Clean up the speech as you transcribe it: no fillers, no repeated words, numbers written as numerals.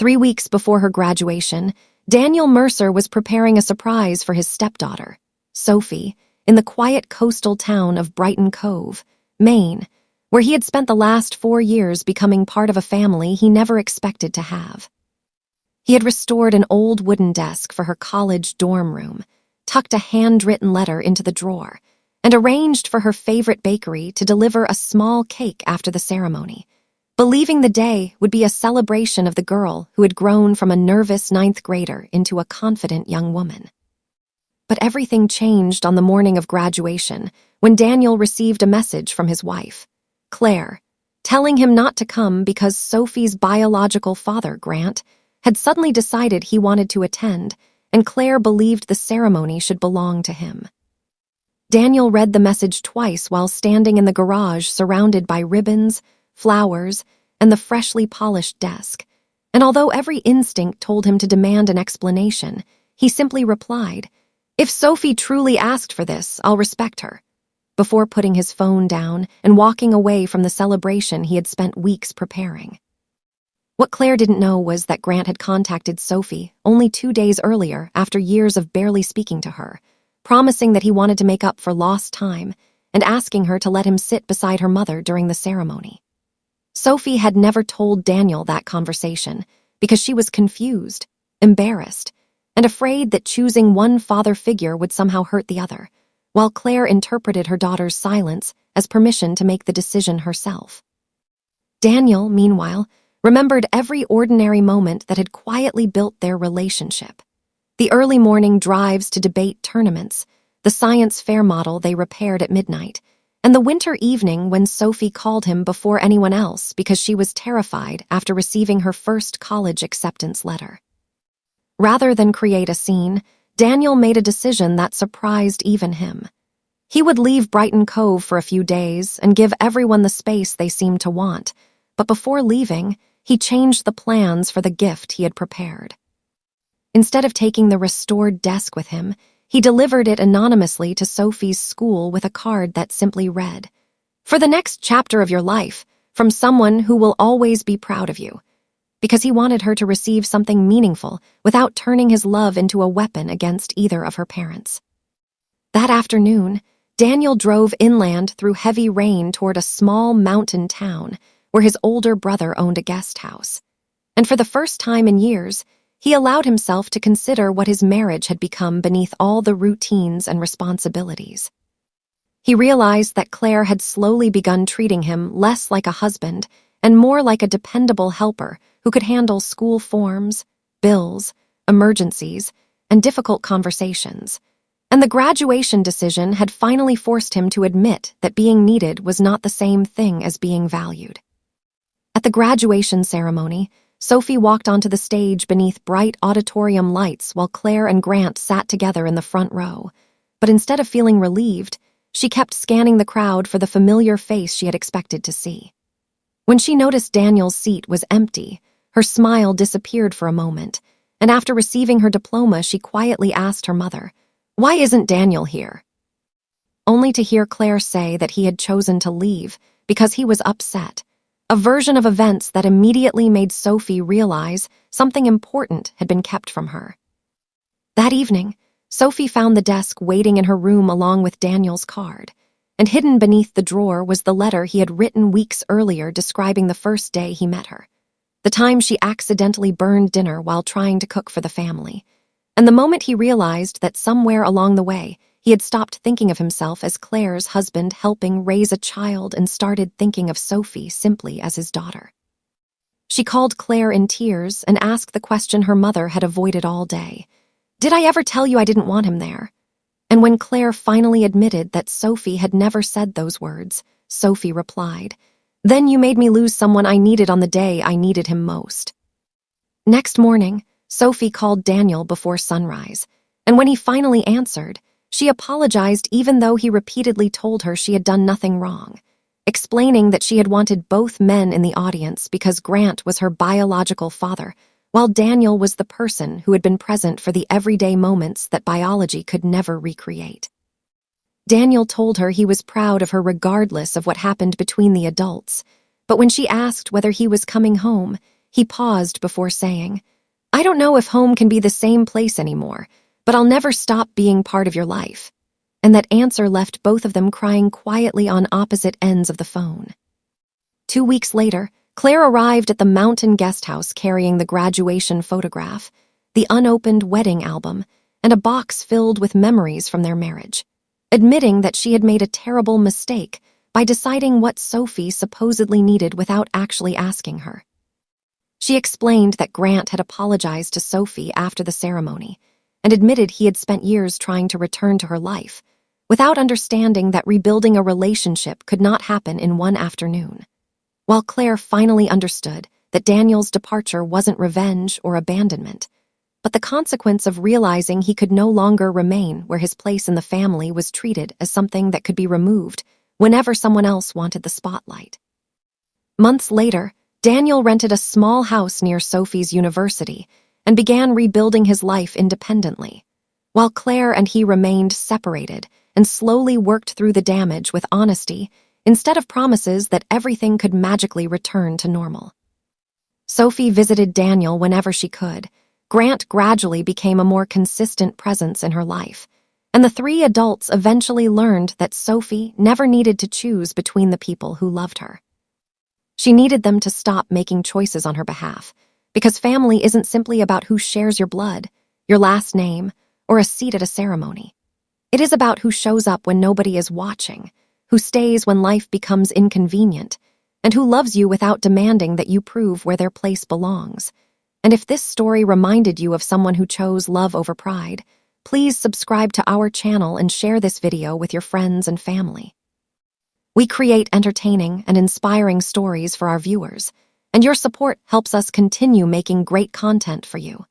3 weeks before her graduation, Daniel Mercer was preparing a surprise for his stepdaughter, Sophie, in the quiet coastal town of Brighton Cove, Maine, where he had spent the last 4 years becoming part of a family he never expected to have. He had restored an old wooden desk for her college dorm room, tucked a handwritten letter into the drawer, and arranged for her favorite bakery to deliver a small cake after the ceremony, believing the day would be a celebration of the girl who had grown from a nervous 9th grader into a confident young woman. But everything changed on the morning of graduation when Daniel received a message from his wife, Claire, telling him not to come because Sophie's biological father, Grant, had suddenly decided he wanted to attend, and Claire believed the ceremony should belong to him. Daniel read the message twice while standing in the garage surrounded by ribbons, flowers, and the freshly polished desk, and although every instinct told him to demand an explanation, he simply replied, "If Sophie truly asked for this, I'll respect her," before putting his phone down and walking away from the celebration he had spent weeks preparing. What Claire didn't know was that Grant had contacted Sophie only 2 days earlier after years of barely speaking to her, promising that he wanted to make up for lost time and asking her to let him sit beside her mother during the ceremony. Sophie had never told Daniel that conversation because she was confused, embarrassed, and afraid that choosing one father figure would somehow hurt the other, while Claire interpreted her daughter's silence as permission to make the decision herself. Daniel, meanwhile, remembered every ordinary moment that had quietly built their relationship. The early morning drives to debate tournaments, the science fair model they repaired at midnight, and the winter evening when Sophie called him before anyone else because she was terrified after receiving her first college acceptance letter. Rather than create a scene, Daniel made a decision that surprised even him. He would leave Brighton Cove for a few days and give everyone the space they seemed to want, but before leaving, he changed the plans for the gift he had prepared. Instead of taking the restored desk with him, he delivered it anonymously to Sophie's school with a card that simply read, "For the next chapter of your life, from someone who will always be proud of you," because he wanted her to receive something meaningful without turning his love into a weapon against either of her parents. That afternoon, Daniel drove inland through heavy rain toward a small mountain town where his older brother owned a guest house. And for the first time in years, he allowed himself to consider what his marriage had become beneath all the routines and responsibilities. He realized that Claire had slowly begun treating him less like a husband and more like a dependable helper who could handle school forms, bills, emergencies, and difficult conversations. And the graduation decision had finally forced him to admit that being needed was not the same thing as being valued. At the graduation ceremony, Sophie walked onto the stage beneath bright auditorium lights while Claire and Grant sat together in the front row. But instead of feeling relieved, she kept scanning the crowd for the familiar face she had expected to see. When she noticed Daniel's seat was empty, her smile disappeared for a moment, and after receiving her diploma, she quietly asked her mother, "Why isn't Daniel here?" Only to hear Claire say that he had chosen to leave because he was upset, a version of events that immediately made Sophie realize something important had been kept from her. That evening, Sophie found the desk waiting in her room along with Daniel's card, and hidden beneath the drawer was the letter he had written weeks earlier describing the first day he met her, the time she accidentally burned dinner while trying to cook for the family, and the moment he realized that somewhere along the way he had stopped thinking of himself as Claire's husband helping raise a child and started thinking of Sophie simply as his daughter. She called Claire in tears and asked the question her mother had avoided all day. "Did I ever tell you I didn't want him there?" And when Claire finally admitted that Sophie had never said those words, Sophie replied, "Then you made me lose someone I needed on the day I needed him most." Next morning, Sophie called Daniel before sunrise, and when he finally answered, she apologized even though he repeatedly told her she had done nothing wrong, explaining that she had wanted both men in the audience because Grant was her biological father, while Daniel was the person who had been present for the everyday moments that biology could never recreate. Daniel told her he was proud of her regardless of what happened between the adults, but when she asked whether he was coming home, He paused before saying, "I don't know if home can be the same place anymore, but I'll never stop being part of your life." And that answer left both of them crying quietly on opposite ends of the phone. 2 weeks later, Claire arrived at the mountain guest house carrying the graduation photograph, the unopened wedding album, and a box filled with memories from their marriage, admitting that she had made a terrible mistake by deciding what Sophie supposedly needed without actually asking her. She explained that Grant had apologized to Sophie after the ceremony and admitted he had spent years trying to return to her life, without understanding that rebuilding a relationship could not happen in one afternoon. While Claire finally understood that Daniel's departure wasn't revenge or abandonment, but the consequence of realizing he could no longer remain where his place in the family was treated as something that could be removed whenever someone else wanted the spotlight. Months later, Daniel rented a small house near Sophie's university and began rebuilding his life independently, while Claire and he remained separated and slowly worked through the damage with honesty instead of promises that everything could magically return to normal. Sophie visited Daniel whenever she could. Grant gradually became a more consistent presence in her life, and the three adults eventually learned that Sophie never needed to choose between the people who loved her. She needed them to stop making choices on her behalf, because family isn't simply about who shares your blood, your last name, or a seat at a ceremony. It is about who shows up when nobody is watching, who stays when life becomes inconvenient, and who loves you without demanding that you prove where their place belongs. And if this story reminded you of someone who chose love over pride, please subscribe to our channel and share this video with your friends and family. We create entertaining and inspiring stories for our viewers, and your support helps us continue making great content for you.